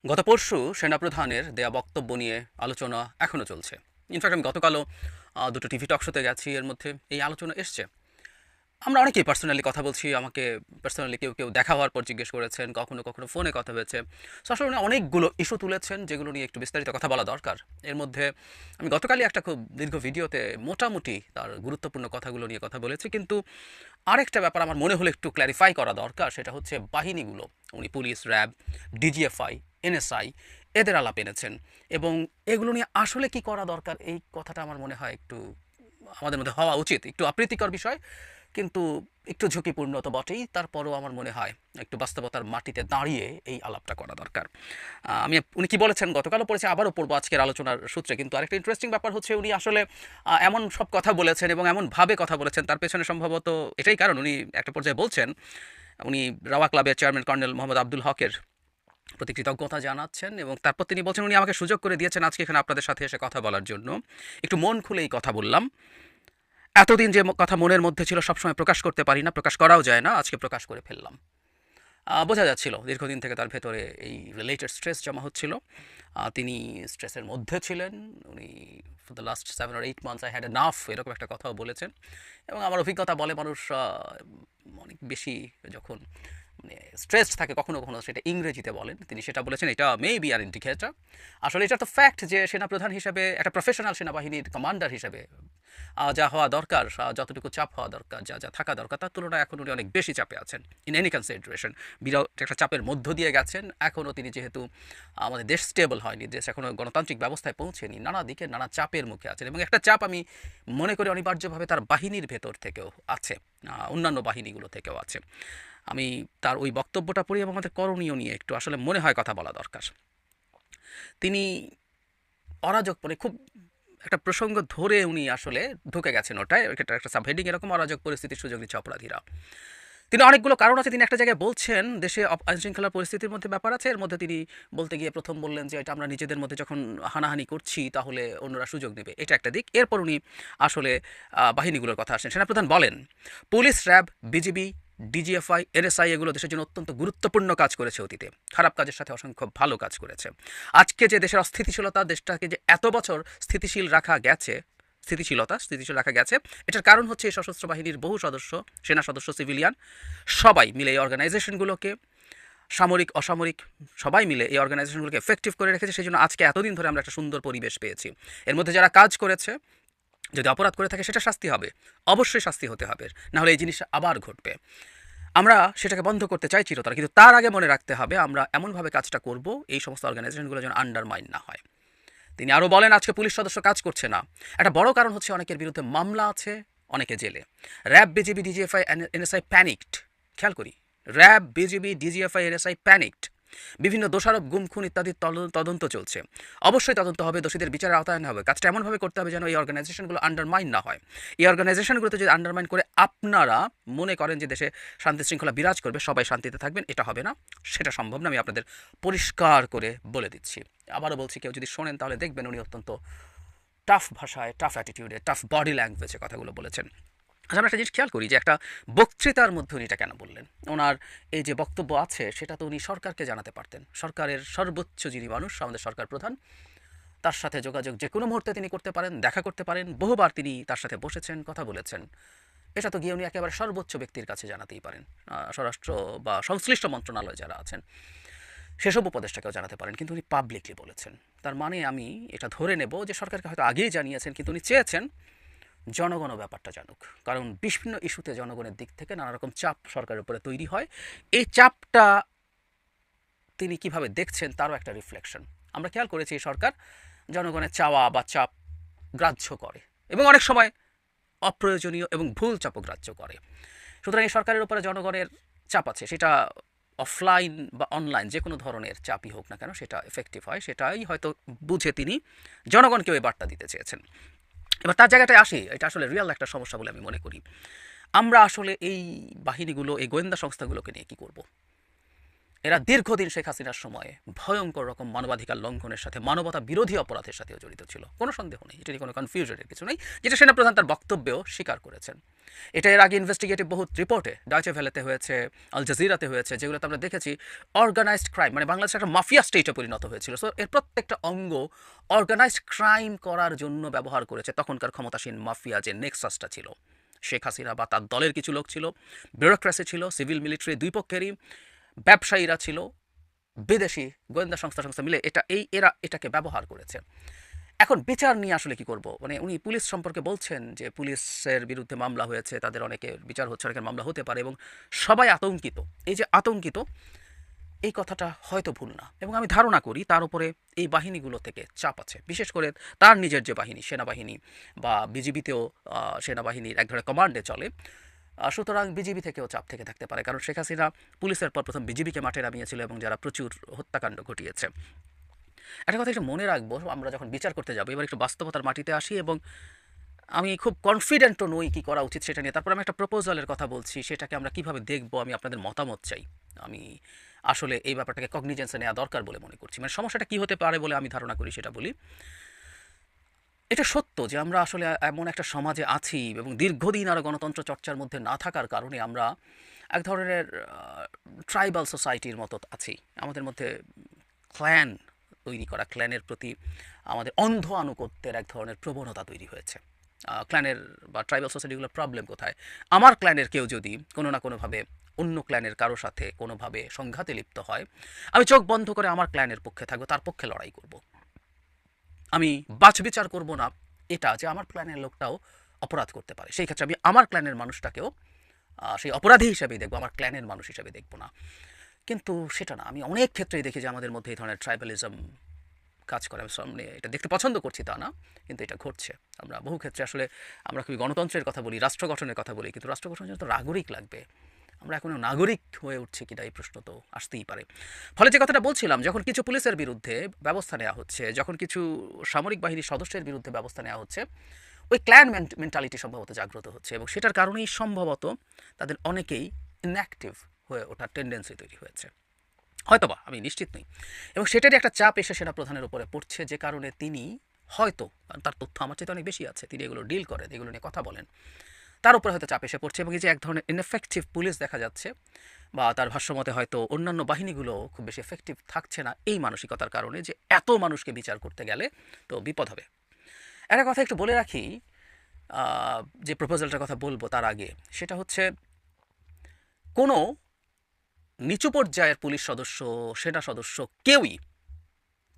গত পরশু সেনাপ্রধানের দেয়া বক্তব্য নিয়ে আলোচনা এখনো চলছে। ইনফ্যাক্ট আমি গতকালও দুটো টিভি টক শোতে গেছি, এর মধ্যে এই আলোচনা এসছে। আমরা অনেকেই পার্সোনালি কথা বলছি, আমাকে পার্সোনালি কেউ দেখা হওয়ার পর জিজ্ঞেস করেছেন, কখনো ফোনে কথা হয়েছে। সো আসলে উনি অনেকগুলো ইস্যু তুলেছেন যেগুলো নিয়ে একটু বিস্তারিত কথা বলা দরকার। এর মধ্যে আমি গতকালই একটা খুব দীর্ঘ ভিডিওতে মোটামুটি তার গুরুত্বপূর্ণ কথাগুলো নিয়ে কথা বলেছি, কিন্তু আরেকটা ব্যাপার আমার মনে হলো একটু ক্ল্যারিফাই করা দরকার, সেটা হচ্ছে বাহিনীগুলো। উনি পুলিশ, র্যাব, ডিজিএফআই, এনএসআই এদের আলাপ এনেছেন, এবং এগুলো নিয়ে আসলে কি করা দরকার এই কথাটা আমার মনে হয় একটু আমাদের মধ্যে হওয়া উচিত। একটু অপ্রীতিকর বিষয়, কিন্তু একটু ঝুঁকিপূর্ণ তো বটেই। তারপরেও আমার মনে হয় একটু বাস্তবতার মাটিতে দাঁড়িয়ে এই আলাপটা করা দরকার। উনি কি বলেছেন গতকালও পড়েছে, আবারও পড়বো আজকের আলোচনার সূত্রে। কিন্তু আরেকটা ইন্টারেস্টিং ব্যাপার হচ্ছে উনি আসলে এমন সব কথা বলেছেন এবং এমনভাবে কথা বলেছেন, তার পেছনে সম্ভবত এটাই কারণ। উনি একটা পর্যায়ে বলছেন উনি রাওয়া ক্লাবের চেয়ারম্যান কর্নেল মোহাম্মদ আব্দুল হকের প্রতি কৃতজ্ঞতা জানাচ্ছেন, এবং তারপর তিনি বলছেন উনি আমাকে সুযোগ করে দিয়েছেন আজকে এখানে আপনাদের সাথে এসে কথা বলার জন্য। একটু মন খুলে এই কথা বললাম। এতদিন যে কথা মনের মধ্যে ছিল সবসময় প্রকাশ করতে পারি না, প্রকাশ করাও যায় না, আজকে প্রকাশ করে ফেললাম। বোঝা যাচ্ছিল দীর্ঘদিন থেকে তার ভেতরে এই রিলেটেড স্ট্রেস জমা হচ্ছিল। তিনি স্ট্রেসের মধ্যে ছিলেন। উনি for the last 7 or 8 months I had enough, এরকম একটা কথাও বলেছেন। এবং আমার অভিজ্ঞতা বলে মানুষ অনেক বেশি যখন মানে স্ট্রেসড থাকে কখনো সেটা ইংরেজিতে বলেন, তিনি সেটা বলেছেন। এটা মে বি আর ইন্ডিকেটর। আসলে এটা তো ফ্যাক্ট যে সেনাপ্রধান হিসেবে, একটা প্রফেশনাল সেনাবাহিনীর কমান্ডার হিসেবে যা হওয়া দরকার, যতটুকু চাপ হওয়া দরকার, যা যা থাকা দরকার, তার তুলনায় এখন উনি অনেক বেশি চাপে আছেন ইন এনি কনসিডারেশন। বিরাট একটা চাপের মধ্য দিয়ে গেছেন। এখনও তিনি, যেহেতু আমাদের দেশ স্টেবল হয়নি, দেশ এখনও গণতান্ত্রিক ব্যবস্থায় পৌঁছেনি, নানা দিকে নানা চাপের মুখে আছেন, এবং একটা চাপ আমি মনে করি অনিবার্যভাবে তার বাহিনীর ভেতর থেকেও আছে, অন্যান্য বাহিনীগুলো থেকেও আছে। আমি তার ওই বক্তব্যটা পড়ি এবং আমাদের করণীয় নিয়ে একটু আসলে মনে হয় কথা বলা দরকার। তিনি অরাজক, মানে খুব একটা প্রসঙ্গ ধরে উনি আসলে ঢুকে গেছেন ওটায়, এটা একটা সাবহেডিং এরকম, অরাজক পরিস্থিতির সুযোগ নিচ্ছে অপরাধীরা। তিনি অনেকগুলো কারণ আছে, তিনি একটা জায়গায় বলছেন দেশে আইনশৃঙ্খলা পরিস্থিতির মধ্যে ব্যাপার আছে। এর মধ্যে তিনি বলতে গিয়ে প্রথম বললেন যে এটা আমরা নিজেদের মধ্যে যখন হানাহানি করছি তাহলে অন্যরা সুযোগ নেবে, এটা একটা দিক। এরপর উনি আসলে বাহিনীগুলোর কথা আসেন। সেনাপ্রধান বলেন police, RAB, BGB, DGFI, NSI এগুলো দেশের জন্য অত্যন্ত গুরুত্বপূর্ণ কাজ করেছে অতীতে, খারাপ কাজের সাথে অসংখ্য ভালো কাজ করেছে। আজকে যে দেশের অস্থিতিশীলতা, দেশটাকে যে এত বছর স্থিতিশীল রাখা গেছে, এটার কারণ হচ্ছে এই সশস্ত্র বাহিনীর বহু সদস্য, সেনা সদস্য, সিভিলিয়ান সবাই মিলে এই অর্গানাইজেশনগুলোকে, সামরিক অসামরিক সবাই মিলে এই অর্গানাইজেশনগুলোকে এফেক্টিভ করে রেখেছে। সেই জন্য আজকে এতদিন ধরে আমরা একটা সুন্দর পরিবেশ পেয়েছি। এর মধ্যে যারা কাজ করেছে, যদি অপরাধ করে থাকে সেটা শাস্তি হবে, অবশ্যই শাস্তি হতে হবে, নাহলে এই জিনিসটা আবার ঘটবে। আমরা সেটাকে বন্ধ করতে চাই চিরতরে, কিন্তু তার আগে মনে রাখতে হবে আমরা এমনভাবে কাজটা করব এই সমস্ত অর্গানাইজেশনগুলো যেন আন্ডারমাইন না হয়। তিনি আরও বলেন আজকে পুলিশ সদস্য কাজ করছে না, একটা বড় কারণ হচ্ছে অনেকের বিরুদ্ধে মামলা আছে, অনেকে জেলে। RAB, BGB, DGFI, NSI panicked. খেয়াল করি, RAB, BGB, DGFI, NSI panicked. বিভিন্ন দোষারোপ, গুম, খুন ইত্যাদির তদন্ত চলছে। অবশ্যই তদন্ত হবে, দোষীদের বিচারের আওতায় আনা হবে। কাজটা এমনভাবে করতে হবে যেন এই অর্গানাইজেশনগুলো আন্ডারমাইন না হয়। এই অর্গানাইজেশনগুলোতে যদি আন্ডারমাইন করে আপনারা মনে করেন যে দেশে শান্তি শৃঙ্খলা বিরাজ করবে, সবাই শান্তিতে থাকবেন, এটা হবে না, সেটা সম্ভব না। আমি আপনাদের পরিষ্কার করে বলে দিচ্ছি। আবারও বলছি, কেউ যদি শোনেন তাহলে দেখবেন উনি অত্যন্ত টাফ ভাষায়, টাফ অ্যাটিটিউডে, টাফ বডি ল্যাঙ্গুয়েজে কথাগুলো বলেছেন। আচ্ছা, আমরা একটা জিনিস খেয়াল করি যে একটা বক্তৃতার মধ্যে উনি এটা কেন বললেন। ওনার এই যে বক্তব্য আছে সেটা তো উনি সরকারকে জানাতে পারতেন। সরকারের সর্বোচ্চ যিনি মানুষ, আমাদের সরকার প্রধান, তার সাথে যোগাযোগ যে কোনো মুহূর্তে তিনি করতে পারেন, দেখা করতে পারেন। বহুবার তিনি তার সাথে বসেছেন, কথা বলেছেন। এটা তো গিয়ে উনি একেবারে সর্বোচ্চ ব্যক্তির কাছে জানাতেই পারেন। স্বরাষ্ট্র বা সংশ্লিষ্ট মন্ত্রণালয় যারা আছেন সেসব উপদেষ্টাকেও জানাতে পারেন, কিন্তু উনি পাবলিকলি বলেছেন। তার মানে আমি এটা ধরে নেব যে সরকারকে হয়তো আগেই জানিয়েছেন, কিন্তু উনি চেয়েছেন জনগণও ব্যাপারটা জানুক। কারণ বিভিন্ন ইস্যুতে জনগণের দিক থেকে নানা রকম চাপ সরকারের উপরে তৈরি হয়। এই চাপটা তিনি কিভাবে দেখছেন তারও একটা রিফ্লেকশন। আমরা খেয়াল করেছি এই সরকার জনগণের চাওয়া বা চাপ গ্রাহ্য করে, এবং অনেক সময় অপ্রয়োজনীয় এবং ভুল চাপও গ্রাহ্য করে। সুতরাং এই সরকারের উপরে জনগণের চাপ আছে, সেটা অফলাইন বা অনলাইন যে কোনো ধরনের চাপই হোক না কেন, সেটা এফেক্টিভ হয়। সেটাই হয়তো বুঝে তিনি জনগণকেও এই বার্তা দিতে চেয়েছেন। এবার তার জায়গাটায় আসি, এটা আসলে রিয়াল একটা সমস্যা বলে আমি মনে করি। আমরা আসলে এই বাহিনীগুলো, এই গোয়েন্দা সংস্থাগুলোকে নিয়ে কী করব? এরা দীর্ঘদিন শেখ হাসিনার সময়ে ভয়ঙ্কর রকম মানবাধিকার লঙ্ঘনের সাথে মানবতা বিরোধী অপরাধের সাথেও জড়িত ছিল, কোনো সন্দেহ নেই, এটা নিয়ে কোনো কনফিউশনের কিছু নেই, যেটা সেনাপ্রধান তার বক্তব্যেও স্বীকার করেছেন। এটা এর আগে ইনভেস্টিগেটিভ বহুত রিপোর্টে ডয়চে ভেলেতে হয়েছে, আল জাজিরাতে হয়েছে, যেগুলোতে আমরা দেখেছি অর্গানাইজড ক্রাইম, মানে বাংলাদেশ একটা মাফিয়া স্টেটে পরিণত হয়েছিল। সো এর প্রত্যেকটা অঙ্গ অর্গানাইজড ক্রাইম করার জন্য ব্যবহার করেছে তখনকার ক্ষমতাসীন মাফিয়া যে নেক্সাসটা ছিল। শেখ হাসিনা বা তার দলের কিছু লোক ছিল, ব্যুরোক্রেসি ছিল, সিভিল মিলিটারি দুই পক্ষেরই, ব্যবসায়ীরা ছিল, বিদেশি গোয়েন্দা সংস্থা মিলে এরা এটাকে ব্যবহার করেছে। এখন বিচার নিয়ে আসলে কি করব, মানে উনি পুলিশ সম্পর্কে বলছেন যে পুলিশের বিরুদ্ধে মামলা হয়েছে, তাদের অনেকে বিচার হচ্ছে, অনেকের মামলা হতে পারে এবং সবাই আতঙ্কিত। এই যে আতঙ্কিত, এই কথাটা হয়তো ভুল না, এবং আমি ধারণা করি তার উপরে এই বাহিনীগুলো থেকে চাপ আছে, বিশেষ করে তার নিজের যে বাহিনী, সেনাবাহিনী বা বিজিবিতেও সেনাবাহিনীর এক ধরনের কমান্ডে চলে। সুতরাং বিজিবি থেকেও চাপ থেকে থাকতে পারে, কারণ শেখ হাসিনা পুলিশের পর প্রথম বিজিবিকে মাঠে নামিয়েছিল এবং যারা প্রচুর হত্যাকাণ্ড ঘটিয়েছে। একটা কথা একটু মনে রাখবো, আমরা যখন বিচার করতে যাবো, এবার একটু বাস্তবতার মাটিতে আসি, এবং আমি খুব কনফিডেন্টও নই কী করা উচিত সেটা নিয়ে। তারপর আমি একটা প্রপোজালের কথা বলছি, সেটাকে আমরা কীভাবে দেখবো, আমি আপনাদের মতামত চাই। আমি আসলে এই ব্যাপারটাকে কগনিজেন্সে নেওয়া দরকার বলে মনে করছি, মানে সমস্যাটা কী হতে পারে বলে আমি ধারণা করি সেটা বলি। এটা সত্য যে আমরা আসলে এমন একটা সমাজে আছি এবং দীর্ঘদিন আর গণতন্ত্র চর্চার মধ্যে না থাকার কারণে আমরা এক ধরনের ট্রাইবাল সোসাইটির মতো আছি। আমাদের মধ্যে ক্ল্যান তৈরি করা, ক্ল্যানের প্রতি আমাদের অন্ধ আনুগত্যের এক ধরনের প্রবণতা তৈরি হয়েছে। ক্ল্যানের বা ট্রাইবাল সোসাইটিগুলোর প্রবলেম কোথায়? আমার ক্ল্যানের কেউ যদি কোনো না কোনোভাবে অন্য ক্ল্যানের কারো সাথে কোনোভাবে সংঘাতে লিপ্ত হয়, আমি চোখ বন্ধ করে আমার ক্ল্যানের পক্ষে থাকবো, তার পক্ষে লড়াই করব। আমি বাছবিচার করব না এটা যে আমার ক্ল্যানের লোকটাও অপরাধ করতে পারে, সেই ক্ষেত্রে আমি আমার ক্ল্যানের মানুষটাকেও সেই অপরাধী হিসেবেই দেখবো, আমার ক্ল্যানের মানুষ হিসেবে দেখবো না। কিন্তু সেটা না, আমি অনেক ক্ষেত্রেই দেখি যে আমাদের মধ্যে এই ধরনের ট্রাইবালিজম কাজ করে। আমি সামনে এটা দেখতে পছন্দ করছি তা না, কিন্তু এটা ঘটছে। আমরা বহু ক্ষেত্রে আসলে আমরা খুবই গণতন্ত্রের কথা বলি, রাষ্ট্র গঠনের কথা বলি, কিন্তু রাষ্ট্র গঠনের জন্য তো নাগরিক লাগবে। আমরা এখনও নাগরিক হয়ে উঠছি কিনা এই প্রশ্ন তো আসতেই পারে। ফলে যে কথাটা বলছিলাম, যখন কিছু পুলিশের বিরুদ্ধে ব্যবস্থা নেওয়া হচ্ছে, যখন কিছু সামরিক বাহিনীর সদস্যের বিরুদ্ধে ব্যবস্থা নেওয়া হচ্ছে, ওই ক্ল্যান মেন্টালিটি সম্ভবত জাগ্রত হচ্ছে, এবং সেটার কারণেই সম্ভবত তাদের অনেকেই ইনঅ্যাক্টিভ হয়ে ওঠার টেন্ডেন্সি তৈরি হয়েছে, হয়তোবা, আমি নিশ্চিত নই। এবং সেটারই একটা চাপ এসে সেনাপ্রধানের উপরে পড়ছে, যে কারণে তিনি হয়তো, তার তথ্য আমার চাইতে অনেক বেশি আছে, তিনি এগুলো ডিল করেন, এগুলো নিয়ে কথা বলেন, তার উপরে হয়তো চাপ এসে পড়ছে। এবং এই যে এক ধরনের ইনএফেক্টিভ পুলিশ দেখা যাচ্ছে, বা তার ভাষ্যমতে হয়তো অন্যান্য বাহিনীগুলো খুব বেশি এফেক্টিভ থাকছে না, এই মানসিকতার কারণে যে এত মানুষকে বিচার করতে গেলে তো বিপদ হবে। একটা কথা একটু বলে রাখি, যে প্রপোজালটার কথা বলবো তার আগে, সেটা হচ্ছে কোনো নিচু পর্যায়ের পুলিশ সদস্য, সেনা সদস্য, কেউই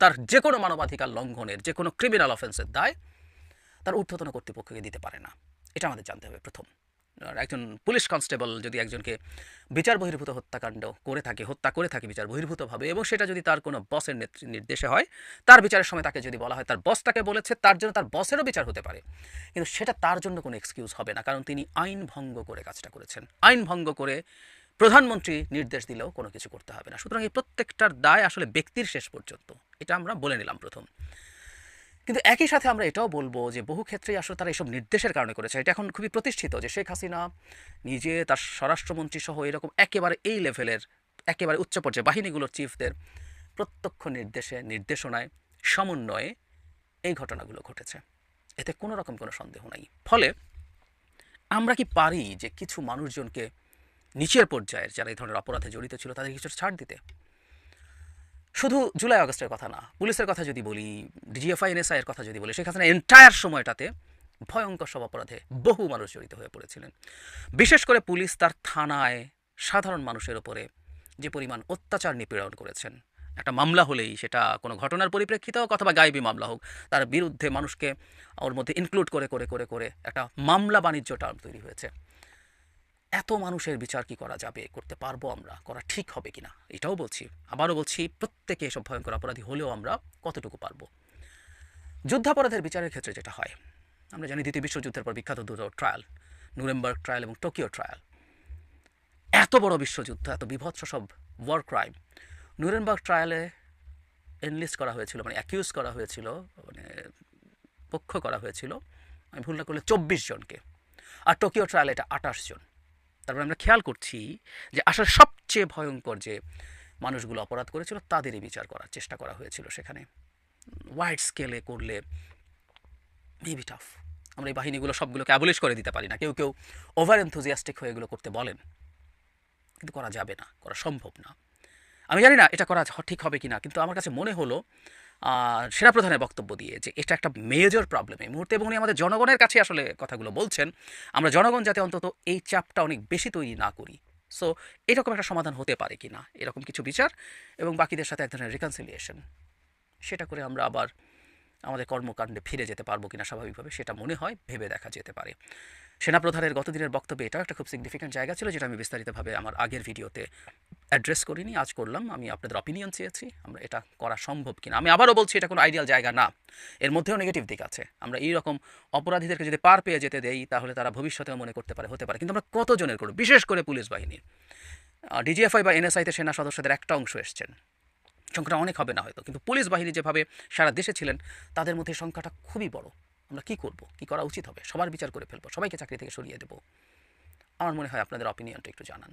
তার যে কোনো মানবাধিকার লঙ্ঘনের, যে কোনো ক্রিমিনাল অফেন্সের দায় তার ঊর্ধ্বতন কর্তৃপক্ষকে দিতে পারে না। এটা আমাদের জানতে হবে প্রথম। একজন পুলিশ কনস্টেবল যদি একজনকে বিচার বহির্ভূত হত্যাকাণ্ড করে থাকে, হত্যা করে থাকে বিচার বহির্ভূতভাবে, এবং সেটা যদি তার কোনো বসের নির্দেশে হয়, তার বিচারের সময় তাকে যদি বলা হয় তার বস তাকে বলেছে, তার জন্য তার বসেরও বিচার হতে পারে, কিন্তু সেটা তার জন্য কোনো এক্সকিউজ হবে না, কারণ তিনি আইন ভঙ্গ করে কাজটা করেছেন। আইন ভঙ্গ করে প্রধানমন্ত্রী নির্দেশ দিলেও কোনো কিছু করতে হবে না। সুতরাং এই প্রত্যেকটার দায় আসলে ব্যক্তির শেষ পর্যন্ত, এটা আমরা বলে নিলাম প্রথম। কিন্তু একই সাথে আমরা এটাও বলবো যে বহু ক্ষেত্রেই আসলে তারা এসব নির্দেশের কারণে করেছে। এটা এখন খুবই প্রতিষ্ঠিত যে শেখ হাসিনা নিজে, তার স্বরাষ্ট্রমন্ত্রী সহ এরকম একেবারে এই লেভেলের একেবারে উচ্চ পর্যায়ে বাহিনীগুলোর চিফদের প্রত্যক্ষ নির্দেশে, নির্দেশনায়, সমন্বয়ে এই ঘটনাগুলো ঘটেছে, এতে কোনো রকম কোনো সন্দেহ নাই। ফলে আমরা কি পারি যে কিছু মানুষজনকে, নিচের পর্যায়ের যারা এই ধরনের অপরাধে জড়িত ছিল, তাদের কিছু ছাড় দিতে? শুধু জুলাই আগস্টের কথা না, পুলিশের কথা যদি বলি, ডিজিএফআই এনএসআই এর কথা যদি বলি, শেখ হাসিনা এন্টায়ার সময়টাতে ভয়ঙ্কর সব অপরাধে বহু মানুষ জড়িত হয়ে পড়েছিলেন। বিশেষ করে পুলিশ তার থানায় সাধারণ মানুষের ওপরে যে পরিমাণ অত্যাচার নিপীড়ন করেছেন, একটা মামলা হলেই, সেটা কোনো ঘটনার পরিপ্রেক্ষিতে হোক অথবা গায়েবী মামলা হোক, তার বিরুদ্ধে মানুষকে ওর মধ্যে ইনক্লুড করে করে করে করে একটা মামলা বাণিজ্য টার্ম তৈরি হয়েছে। এত মানুষের বিচার কি করা যাবে, করতে পারবো আমরা, করা ঠিক হবে কিনা এটাও বলছি। আবারও বলছি, প্রত্যেকে এসব ভয়ঙ্কর অপরাধী হলেও আমরা কতটুকু পারবো। যুদ্ধাপরাধের বিচারের ক্ষেত্রে যেটা হয়, আমরা জানি দ্বিতীয় বিশ্বযুদ্ধের পর বিখ্যাত দুটো ট্রায়াল, নুরেমবার্গ ট্রায়াল এবং টোকিও ট্রায়াল। এত বড় বিশ্বযুদ্ধ, এত বিভৎস সব ওয়ার ক্রাইম, নুরেমবার্গ ট্রায়ালে এনলিস্ট করা হয়েছিল, মানে অ্যাকিউজ করা হয়েছিল, মানে পক্ষ করা হয়েছিল, আমি ভুল না করলে 24 জনকে, আর টোকিও ট্রায়ালে এটা 28 জন। তারপর আমরা খেয়াল করছি যে আসলে সবচেয়ে ভয়ঙ্কর যে মানুষগুলো অপরাধ করেছিল তাদেরই বিচার করার চেষ্টা করা হয়েছিল সেখানে। ওয়াইড স্কেলে করলে মেবি টাফ। আমরা এই বাহিনীগুলো সবগুলোকে অ্যাবলিশ করে দিতে পারি না, কেউ কেউ ওভার এনথুজিয়াস্টিক হয়ে এগুলো করতে বলেন, কিন্তু করা যাবে না, করা সম্ভব না। আমি জানি না এটা করা ঠিক হবে কি না, কিন্তু আমার কাছে মনে হলো সেনাপ্রধানের বক্তব্য দিয়ে যে এটা একটা মেজর প্রবলেম এই মুহূর্তে, এবং উনি আমাদের জনগণের কাছে আসলে কথাগুলো বলছেন, আমরা জনগণ যাতে অন্তত এই চাপটা অনেক বেশি তৈরি না করি। সো এরকম একটা সমাধান হতে পারে কি না, এরকম কিছু বিচার এবং বাকিদের সাথে এক ধরনের রিকনসিলিয়েশন, সেটা করে আমরা আবার আমাদের কর্মকাণ্ডে ফিরে যেতে পারবো কিনা স্বাভাবিকভাবে, সেটা মনে হয় ভেবে দেখা যেতে পারে। সেনাপ্রধানের গতদিনের বক্তব্যে এটাও একটা খুব সিগনিফিক্যান্ট জায়গা ছিল, যেটা আমি বিস্তারিতভাবে আমার আগের ভিডিওতে অ্যাড্রেস করিনি, আজ করলাম। আমি আপনাদের অপিনিয়ন চেয়েছি আমরা এটা করা সম্ভব কিনা। আমি আবারও বলছি এটা কোনো আইডিয়াল জায়গা না, এর মধ্যেও নেগেটিভ দিক আছে। আমরা এইরকম অপরাধীদেরকে যদি পার পেয়ে যেতে দেই তাহলে তারা ভবিষ্যতেও মনে করতে পারে, হতে পারে, কিন্তু আমরা কতজনের করব, বিশেষ করে পুলিশ বাহিনীর। ডিজিএফআই বা এনএসআইতে সেনা সদস্যদের একটা অংশ এসছেন, সংখ্যাটা অনেক হবে না হয়তো, কিন্তু পুলিশ বাহিনী যেভাবে সারা দেশে ছিলেন তাদের মধ্যে সংখ্যাটা খুবই বড়। আমরা কী করব, কী করা উচিত হবে? সবার বিচার করে ফেলবো, সবাইকে চাকরি থেকে সরিয়ে দেবো? আমার মনে হয় আপনাদের অপিনিয়নটা একটু জানান।